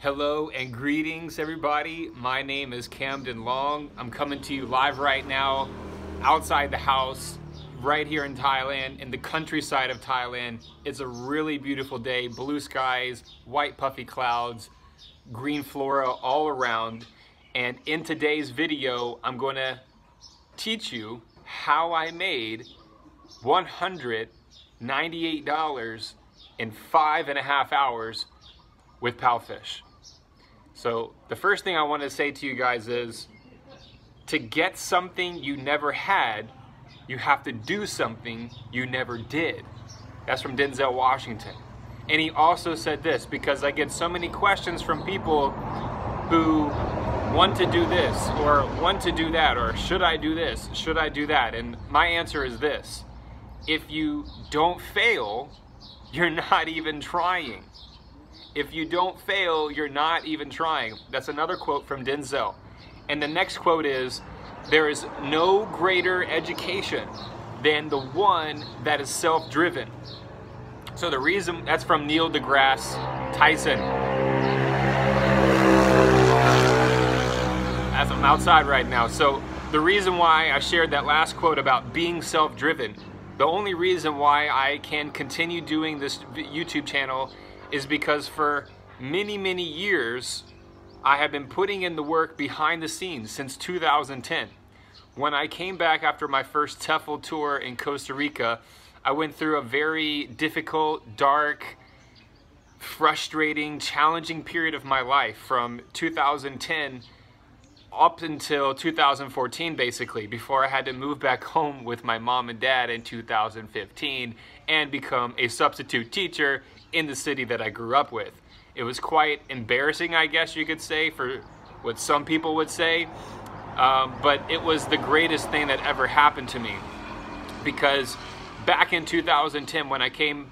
Hello and greetings, everybody. My name is Camden Long. I'm coming to you live right now outside the house right here in Thailand, in the countryside of Thailand. It's a really beautiful day, blue skies, white puffy clouds, green flora all around. And in today's video, I'm going to teach you how I made $198 in 5.5 hours with Palfish. So the first thing I want to say to you guys is, to get something you never had, you have to do something you never did. That's from Denzel Washington. And he also said this, because I get so many questions from people who want to do this or want to do that, or should I do this, should I do that? And my answer is this: if you don't fail, you're not even trying. If you don't fail, you're not even trying. That's another quote from Denzel. And the next quote is, there is no greater education than the one that is self-driven. So the reason, that's from Neil deGrasse Tyson. As I'm outside right now. So the reason why I shared that last quote about being self-driven, the only reason why I can continue doing this YouTube channel is because for many years I have been putting in the work behind the scenes since 2010. When I came back after my first TEFL tour in Costa Rica, I went through a very difficult, dark, frustrating, challenging period of my life from 2010 up until 2014, basically, before I had to move back home with my mom and dad in 2015 and become a substitute teacher in the city that I grew up with. It was quite embarrassing, I guess you could say, for what some people would say, but it was the greatest thing that ever happened to me, because back in 2010, when I came,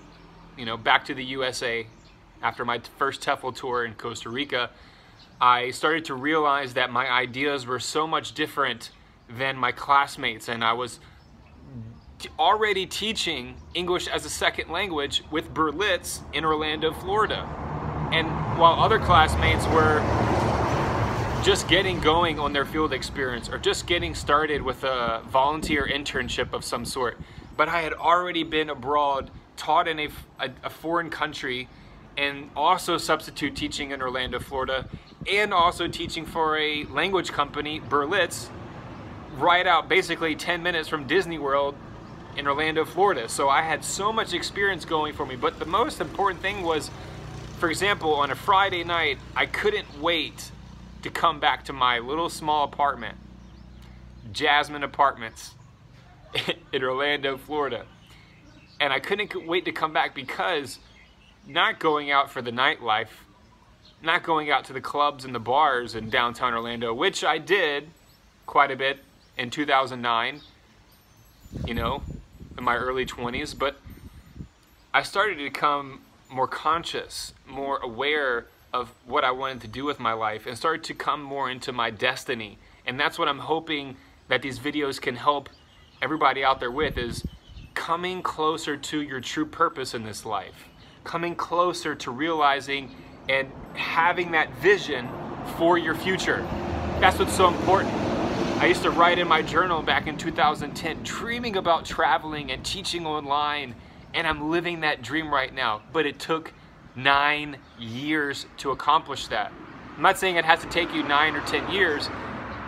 back to the USA after my first TEFL tour in Costa Rica, I started to realize that my ideas were so much different than my classmates, and I was already teaching English as a second language with Berlitz in Orlando, Florida. And while other classmates were just getting going on their field experience or just getting started with a volunteer internship of some sort, but I had already been abroad, taught in a foreign country, and also substitute teaching in Orlando, Florida, and also teaching for a language company, Berlitz, right out basically 10 minutes from Disney World in Orlando, Florida. So I had so much experience going for me. But the most important thing was, for example, on a Friday night, I couldn't wait to come back to my little small apartment, Jasmine Apartments in Orlando, Florida. And I couldn't wait to come back because not going out for the nightlife, not going out to the clubs and the bars in downtown Orlando, which I did quite a bit in 2009, in my early 20s, but I started to become more conscious, more aware of what I wanted to do with my life, and started to come more into my destiny. And that's what I'm hoping that these videos can help everybody out there with, is coming closer to your true purpose in this life, coming closer to realizing and having that vision for your future. That's what's so important. I used to write in my journal back in 2010, dreaming about traveling and teaching online, and I'm living that dream right now. But it took 9 years to accomplish that. I'm not saying it has to take you 9 or 10 years,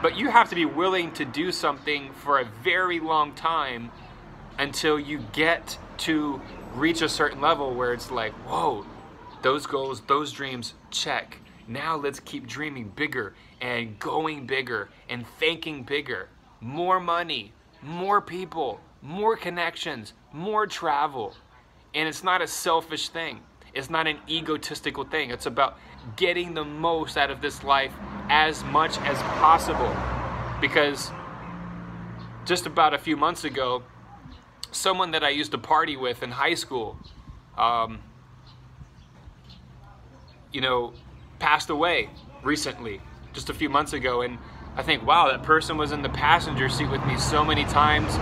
but you have to be willing to do something for a very long time until you get to reach a certain level where it's like, whoa, those goals, those dreams, check. Now let's keep dreaming bigger and going bigger and thinking bigger. More money, more people, more connections, more travel. And it's not a selfish thing. It's not an egotistical thing. It's about getting the most out of this life as much as possible. Because just about a few months ago, someone that I used to party with in high school, passed away recently, just a few months ago. And I think, wow, that person was in the passenger seat with me so many times.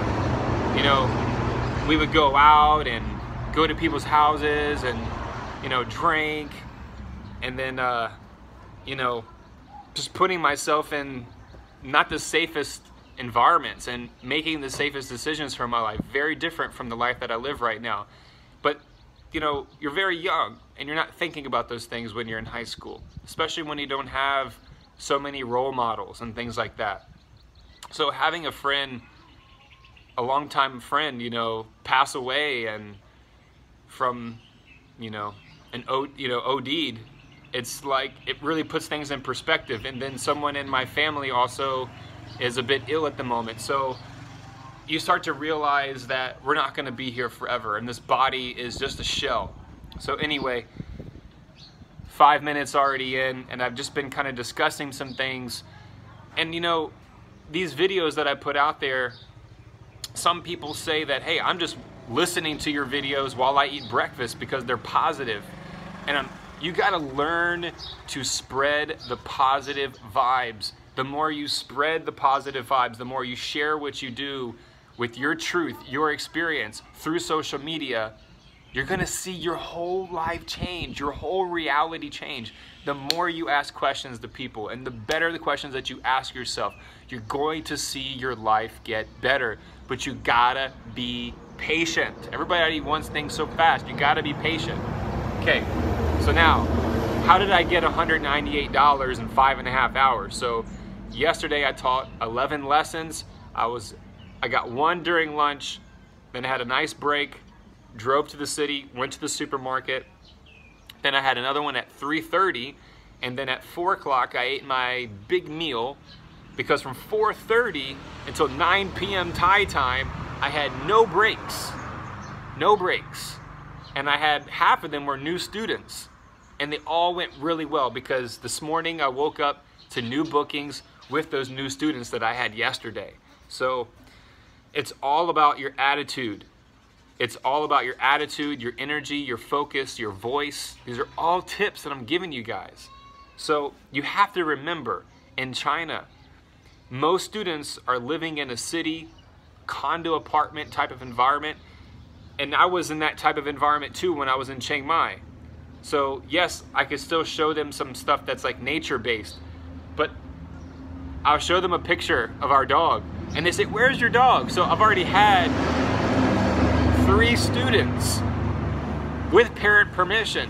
We would go out and go to people's houses and, drink. And then you know, just putting myself in not the safest environments and making the safest decisions for my life. Very different from the life that I live right now. But, you know, you're very young and you're not thinking about those things when you're in high school, especially when you don't have so many role models and things like that. So having a friend, a longtime friend, you know, pass away and from, you know, OD'd, it's like, it really puts things in perspective. And then someone in my family also is a bit ill at the moment. So you start to realize that we're not going to be here forever, and this body is just a shell. So anyway, 5 minutes already in, and I've just been kind of discussing some things. And you know, these videos that I put out there, some people say that, hey, I'm just listening to your videos while I eat breakfast because they're positive. And you gotta learn to spread the positive vibes. The more you spread the positive vibes, the more you share what you do with your truth, your experience through social media, you're gonna see your whole life change, your whole reality change. The more you ask questions to people, and the better the questions that you ask yourself, you're going to see your life get better. But you gotta be patient. Everybody wants things so fast. You gotta be patient. Okay, so now, how did I get $198 in 5.5 hours? So yesterday I taught 11 lessons. I got one during lunch, then I had a nice break, drove to the city, went to the supermarket, then I had another one at 3:30, and then at 4 o'clock I ate my big meal, because from 4:30 until 9 p.m. Thai time, I had no breaks. No breaks. And I had half of them were new students. And they all went really well, because this morning I woke up to new bookings with those new students that I had yesterday. So it's all about your attitude. It's all about your attitude, your energy, your focus, your voice. These are all tips that I'm giving you guys. So you have to remember, in China, most students are living in a city, condo apartment type of environment. And I was in that type of environment too when I was in Chiang Mai. So yes, I could still show them some stuff that's like nature based, but I'll show them a picture of our dog and they say, "Where's your dog?" So I've already had 3 students with parent permission.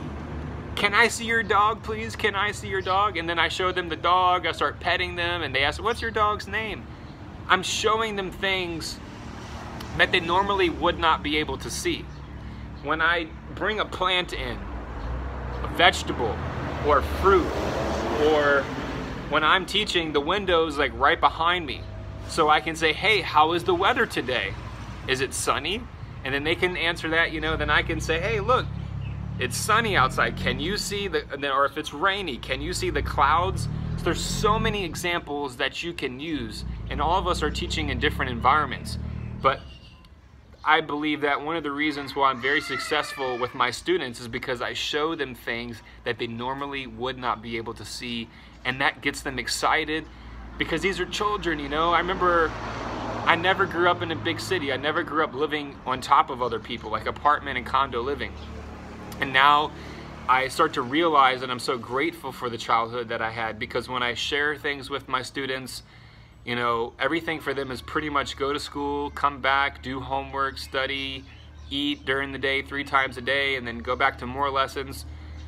"Can I see your dog, please? Can I see your dog?" And then I show them the dog, I start petting them, and they ask, "What's your dog's name?" I'm showing them things that they normally would not be able to see. When I bring a plant in, a vegetable or fruit, or when I'm teaching, the window's like right behind me. So I can say, "Hey, how is the weather today? Is it sunny?" And then they can answer that, you know, then I can say, "Hey, look, it's sunny outside. Can you see or if it's rainy, can you see the clouds?" So there's so many examples that you can use, and all of us are teaching in different environments. But I believe that one of the reasons why I'm very successful with my students is because I show them things that they normally would not be able to see, and that gets them excited, because these are children, you know. I remember I never grew up in a big city. I never grew up living on top of other people, like apartment and condo living. And now I start to realize that I'm so grateful for the childhood that I had, because when I share things with my students, you know, everything for them is pretty much go to school, come back, do homework, study, eat during the day 3 times a day, and then go back to more lessons.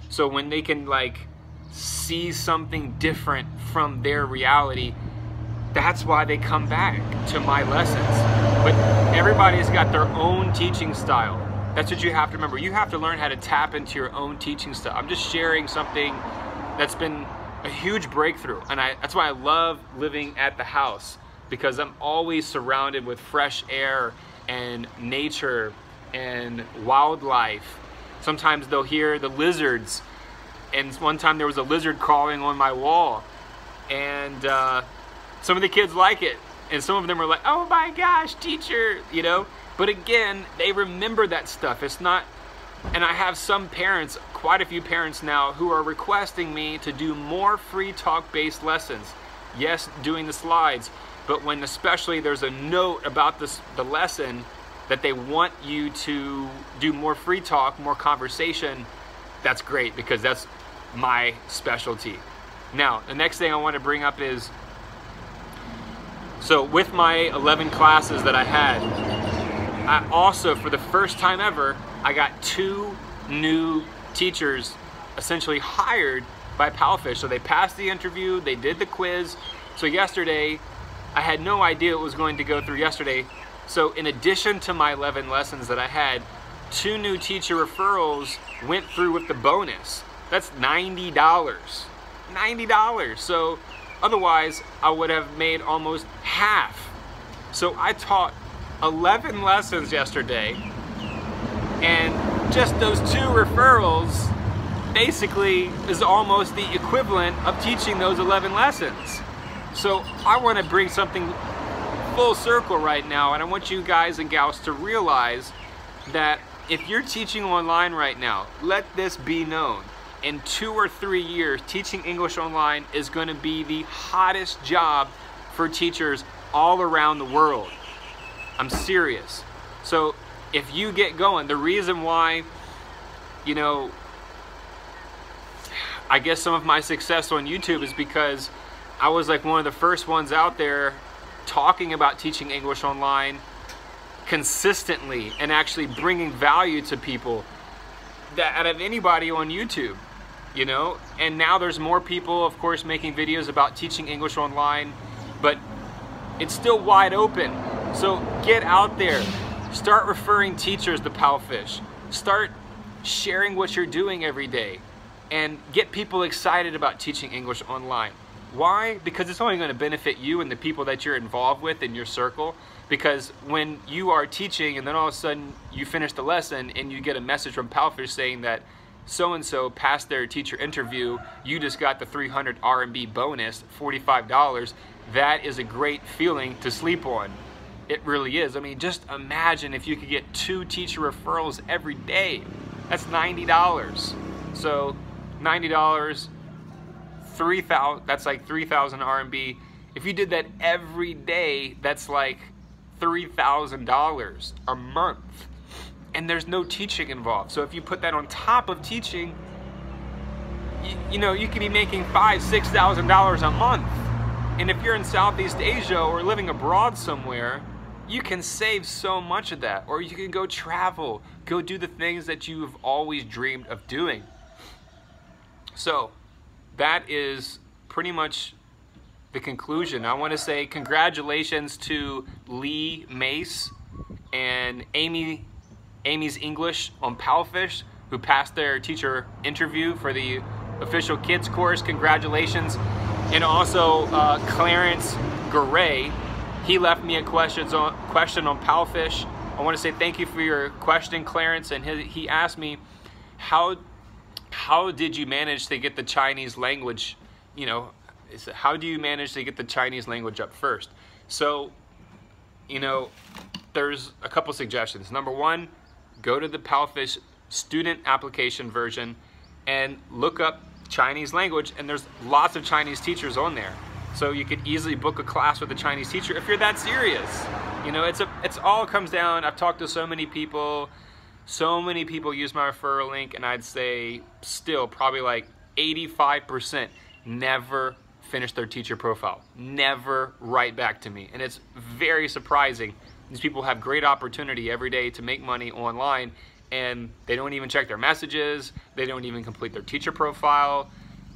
So when they can like see something different from their reality, that's why they come back to my lessons. But everybody's got their own teaching style. That's what you have to remember. You have to learn how to tap into your own teaching style. I'm just sharing something that's been a huge breakthrough, and that's why I love living at the house, because I'm always surrounded with fresh air and nature and wildlife. Sometimes they'll hear the lizards, and one time there was a lizard crawling on my wall, and some of the kids like it, and some of them are like, "Oh my gosh, teacher," you know. But again, they remember that stuff. It's not, and I have some parents, quite a few parents now, who are requesting me to do more free talk-based lessons. Yes, doing the slides, but when especially there's a note about the lesson that they want you to do more free talk, more conversation, that's great, because that's my specialty. Now, the next thing I want to bring up is, so with my 11 classes that I had, I also, for the first time ever, I got 2 new teachers essentially hired by Palfish. So they passed the interview, they did the quiz. So yesterday, I had no idea it was going to go through yesterday. So in addition to my 11 lessons that I had, 2 new teacher referrals went through with the bonus. That's $90. $90. So otherwise, I would have made almost half. So I taught 11 lessons yesterday, and just those 2 referrals basically is almost the equivalent of teaching those 11 lessons. So I want to bring something full circle right now, and I want you guys and gals to realize that if you're teaching online right now, let this be known. In 2 or 3 years, teaching English online is going to be the hottest job for teachers all around the world. I'm serious. So if you get going, the reason why, you know, I guess some of my success on YouTube is because I was like one of the first ones out there talking about teaching English online consistently and actually bringing value to people that out of anybody on YouTube, you know. And now there's more people, of course, making videos about teaching English online, but it's still wide open. So get out there, start referring teachers to Palfish, start sharing what you're doing every day, and get people excited about teaching English online. Why? Because it's only going to benefit you and the people that you're involved with in your circle. Because when you are teaching and then all of a sudden you finish the lesson and you get a message from Palfish saying that so-and-so passed their teacher interview, you just got the 300 RMB bonus, $45, that is a great feeling to sleep on. It really is. I mean, just imagine if you could get 2 teacher referrals every day. That's $90. So $90, 3,000, that's like 3,000 RMB. If you did that every day, that's like $3,000 a month. And there's no teaching involved. So if you put that on top of teaching, you know, you could be making $5,000, $6,000 a month. And if you're in Southeast Asia or living abroad somewhere, you can save so much of that. Or you can go travel, go do the things that you've always dreamed of doing. So that is pretty much the conclusion. I want to say congratulations to Lee Mace and Amy's English on Palfish, who passed their teacher interview for the official kids course. Congratulations. And also Clarence Garay, he left me a question on Palfish. I want to say thank you for your question, Clarence. And he asked me, how did you manage to get the Chinese language, you know, how do you manage to get the Chinese language up first? So, you know, there's a couple suggestions. Number one, go to the Palfish student application version and look up Chinese language, and there's lots of Chinese teachers on there. So you could easily book a class with a Chinese teacher if you're that serious. You know, it's all comes down. I've talked to so many people use my referral link, and I'd say still probably like 85% never finish their teacher profile, never write back to me. And it's very surprising. These people have great opportunity every day to make money online, and they don't even check their messages, they don't even complete their teacher profile.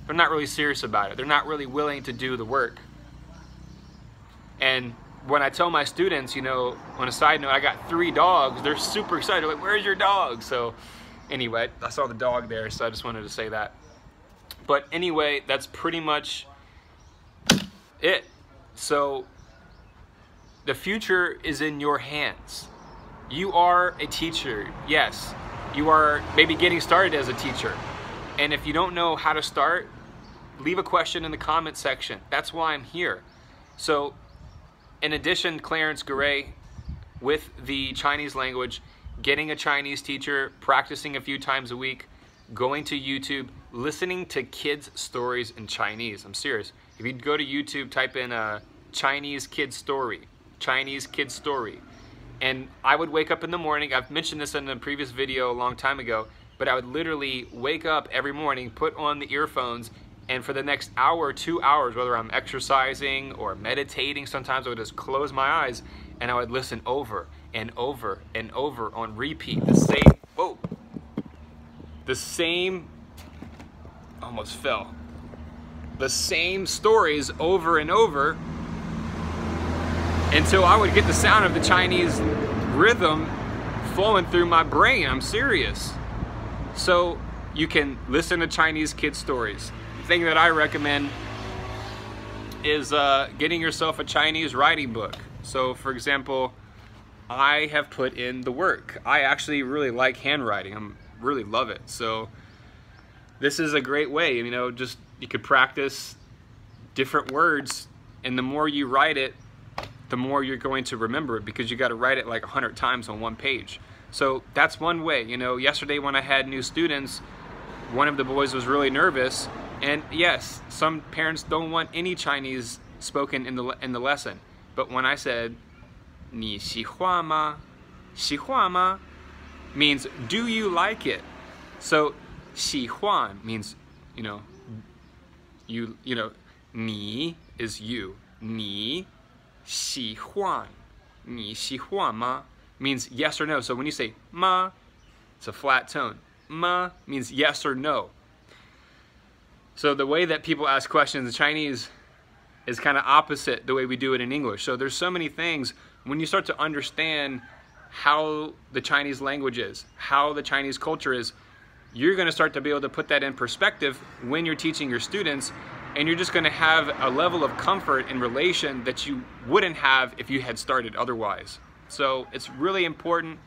They're not really serious about it. They're not really willing to do the work. And when I tell my students, you know, on a side note, I got 3 dogs, they're super excited. They're like, where's your dog? So anyway, I saw the dog there, so I just wanted to say that. But anyway, that's pretty much it. So the future is in your hands. You are a teacher, yes. You are maybe getting started as a teacher. And if you don't know how to start, leave a question in the comment section. That's why I'm here. So in addition, Clarence Garay, with the Chinese language, getting a Chinese teacher, practicing a few times a week, going to YouTube, listening to kids' stories in Chinese. I'm serious. If you go to YouTube, type in a Chinese kid story, and I would wake up in the morning. I've mentioned this in a previous video a long time ago, but I would literally wake up every morning, put on the earphones, And for the next hour, 2 hours, whether I'm exercising or meditating, sometimes I would just close my eyes and I would listen over and over and over on repeat. The same, almost fell. The same stories over and over until I would get the sound of the Chinese rhythm flowing through my brain. I'm serious. So you can listen to Chinese kids stories. The thing that I recommend is getting yourself a Chinese writing book. So for example, I have put in the work. I actually really like handwriting. I really love it. So this is a great way, you know, just you could practice different words, and the more you write it, the more you're going to remember it, because you got to write it like 100 times on one page. So that's one way. You know, yesterday when I had new students, one of the boys was really nervous, and yes, some parents don't want any Chinese spoken in the lesson. But when I said 你喜欢吗? 喜欢吗 means do you like it? So 喜欢 means, you know,你 is you. 你喜欢吗 means yes or no. So when you say 吗, it's a flat tone. 吗 means yes or no. So the way that people ask questions in Chinese is kind of opposite the way we do it in English. So there's so many things, when you start to understand how the Chinese language is, how the Chinese culture is, you're going to start to be able to put that in perspective when you're teaching your students, and you're just going to have a level of comfort in relation that you wouldn't have if you had started otherwise. So it's really important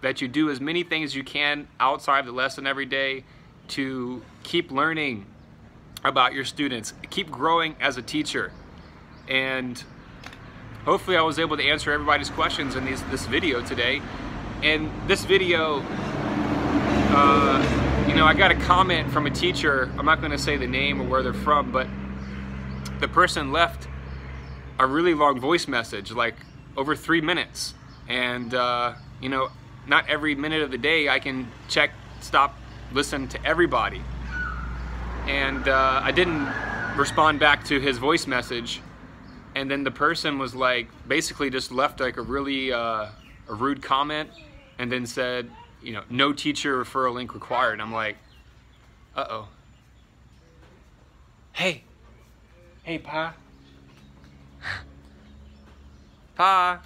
that you do as many things as you can outside the lesson every day to keep learning about your students, keep growing as a teacher. And hopefully I was able to answer everybody's questions in this video today. And this video, you know, I got a comment from a teacher. I'm not going to say the name or where they're from, but the person left a really long voice message, like over 3 minutes. And, you know, not every minute of the day I can check, stop, listen to everybody. And I didn't respond back to his voice message. And then the person was like, basically just left like a really a rude comment, and then said, you know, no teacher referral link required. And I'm like, uh-oh. Hey, Pa. Pa.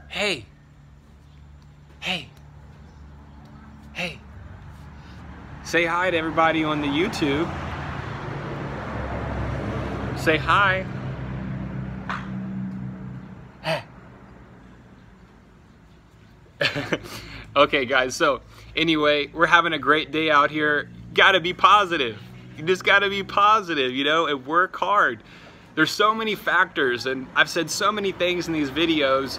Hey. Say hi to everybody on the YouTube. Say hi. Okay guys, so anyway, we're having a great day out here. Gotta be positive. You just gotta be positive, you know, and work hard. There's so many factors, and I've said so many things in these videos,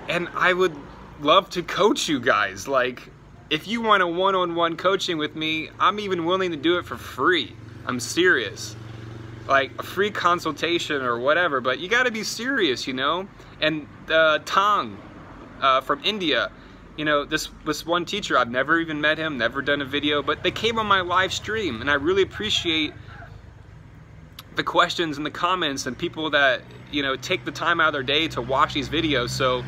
and I would love to coach you guys. Like, if you want a one-on-one coaching with me, I'm even willing to do it for free. I'm serious. Like a free consultation or whatever, but you gotta be serious, you know? And Tang from India, you know, this one teacher, I've never even met him, never done a video, but they came on my live stream, and I really appreciate the questions and the comments and people that, you know, take the time out of their day to watch these videos. So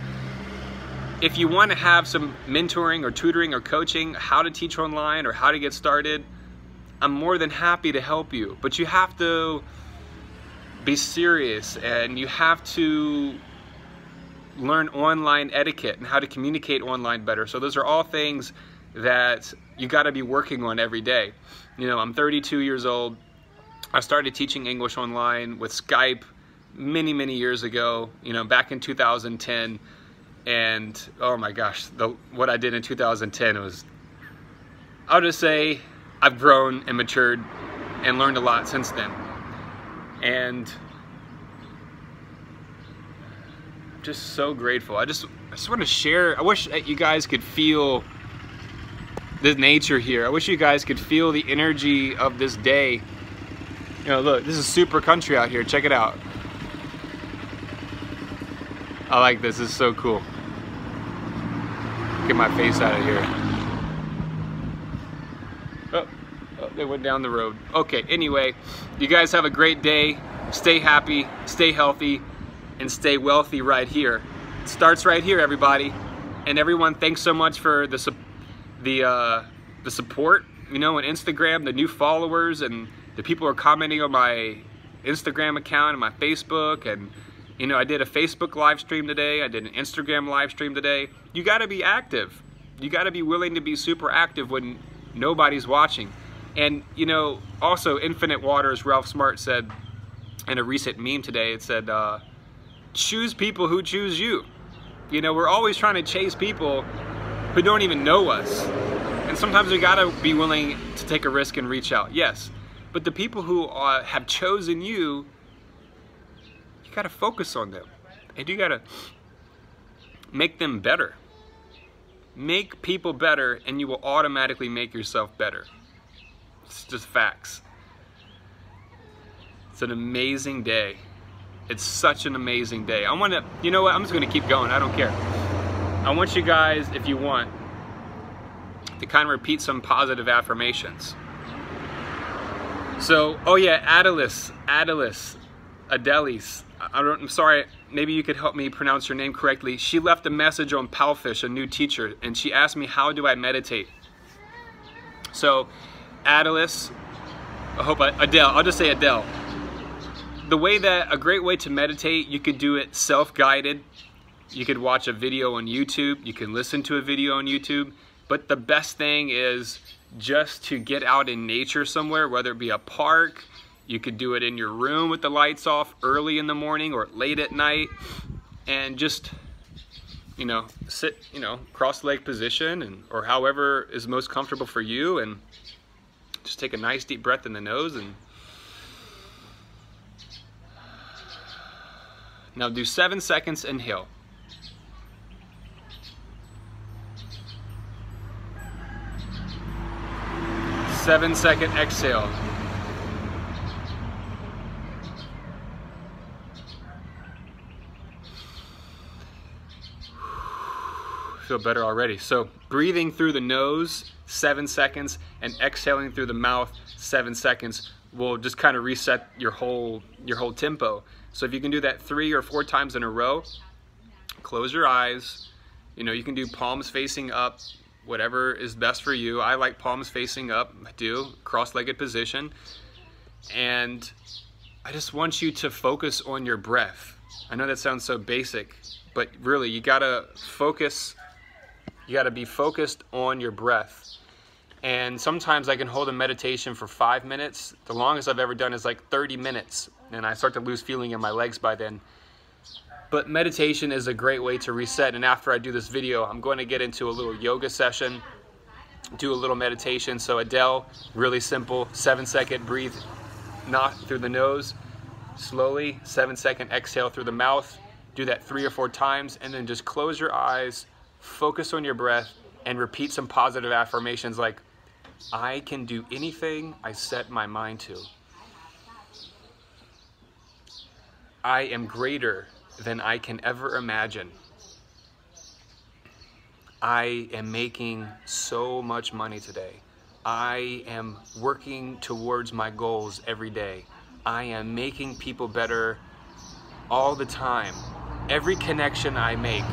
if you want to have some mentoring or tutoring or coaching, how to teach online or how to get started, I'm more than happy to help you. But you have to be serious, and you have to learn online etiquette and how to communicate online better. So those are all things that you got to be working on every day. You know, I'm 32 years old. I started teaching English online with Skype many years ago, you know, back in 2010. And oh my gosh, what I did in 2010 was, I'll just say I've grown and matured and learned a lot since then. And just so grateful. I just want to share. I wish that you guys could feel the nature here. I wish you guys could feel the energy of this day. You know, look, this is super country out here. Check it out. I like this. This is so cool. Get my face out of here. Oh, Oh, they went down the road. Okay, anyway, you guys have a great day. Stay happy, stay healthy, and stay wealthy right here. It starts right here, everybody. And everyone, thanks so much for the support, you know, on Instagram, the new followers, and the people who are commenting on my Instagram account and my Facebook. And you know, I did a Facebook live stream today. I did an Instagram live stream today. You got to be active. You got to be willing to be super active when nobody's watching. And you know, also Infinite Waters, Ralph Smart said in a recent meme today, it said, choose people who choose you. You know, we're always trying to chase people who don't even know us. And sometimes we gotta be willing to take a risk and reach out, yes. But the people who have chosen you, you gotta focus on them. And you gotta make them better. Make people better and you will automatically make yourself better. It's just facts. It's an amazing day. It's such an amazing day. I want to, you know what, I'm just going to keep going. I don't care. I want you guys, if you want, to kind of repeat some positive affirmations. So, oh yeah, Adelis, I'm sorry, maybe you could help me pronounce her name correctly. She left a message on Palfish, a new teacher, and she asked me, how do I meditate? So, Adelis, Adele, I'll just say Adele. A great way to meditate, you could do it self-guided. You could watch a video on YouTube. You can listen to a video on YouTube. But the best thing is just to get out in nature somewhere, whether it be a park. You could do it in your room with the lights off early in the morning or late at night. And just, you know, sit, you know, cross-leg position or however is most comfortable for you. And just take a nice deep breath in the nose and now do 7 seconds inhale. 7-second exhale. Feel better already. So breathing through the nose 7 seconds and exhaling through the mouth 7 seconds will just kind of reset your whole tempo. So if you can do that 3 or 4 times in a row, close your eyes. You know, you can do palms facing up, whatever is best for you. I like palms facing up. I do, cross-legged position. And I just want you to focus on your breath. I know that sounds so basic, but really you gotta focus. You gotta be focused on your breath. And sometimes I can hold a meditation for 5 minutes. The longest I've ever done is like 30 minutes. And I start to lose feeling in my legs by then. But meditation is a great way to reset. And after I do this video, I'm going to get into a little yoga session, do a little meditation. So Adele, really simple, 7-second breathe, not through the nose, slowly, 7-second exhale through the mouth. Do that 3 or 4 times, and then just close your eyes, focus on your breath, and repeat some positive affirmations like, I can do anything I set my mind to. I am greater than I can ever imagine. I am making so much money today. I am working towards my goals every day. I am making people better all the time. Every connection I make,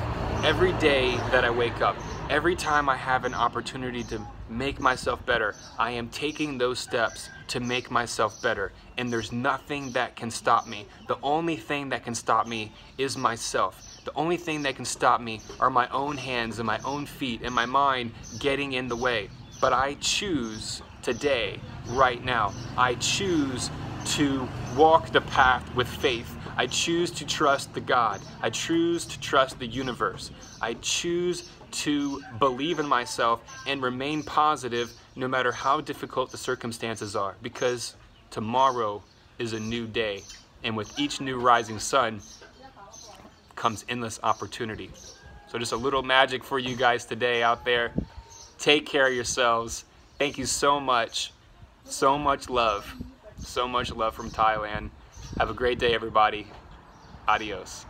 every day that I wake up, every time I have an opportunity to make myself better, I am taking those steps to make myself better. And there's nothing that can stop me. The only thing that can stop me is myself. The only thing that can stop me are my own hands and my own feet and my mind getting in the way. But I choose today, right now, I choose to walk the path with faith. I choose to trust the God. I choose to trust the universe. I choose to believe in myself and remain positive no matter how difficult the circumstances are, because tomorrow is a new day, and with each new rising sun comes endless opportunity. So just a little magic for you guys today out there. Take care of yourselves. Thank you so much. So much love from Thailand. Have a great day, everybody. Adios.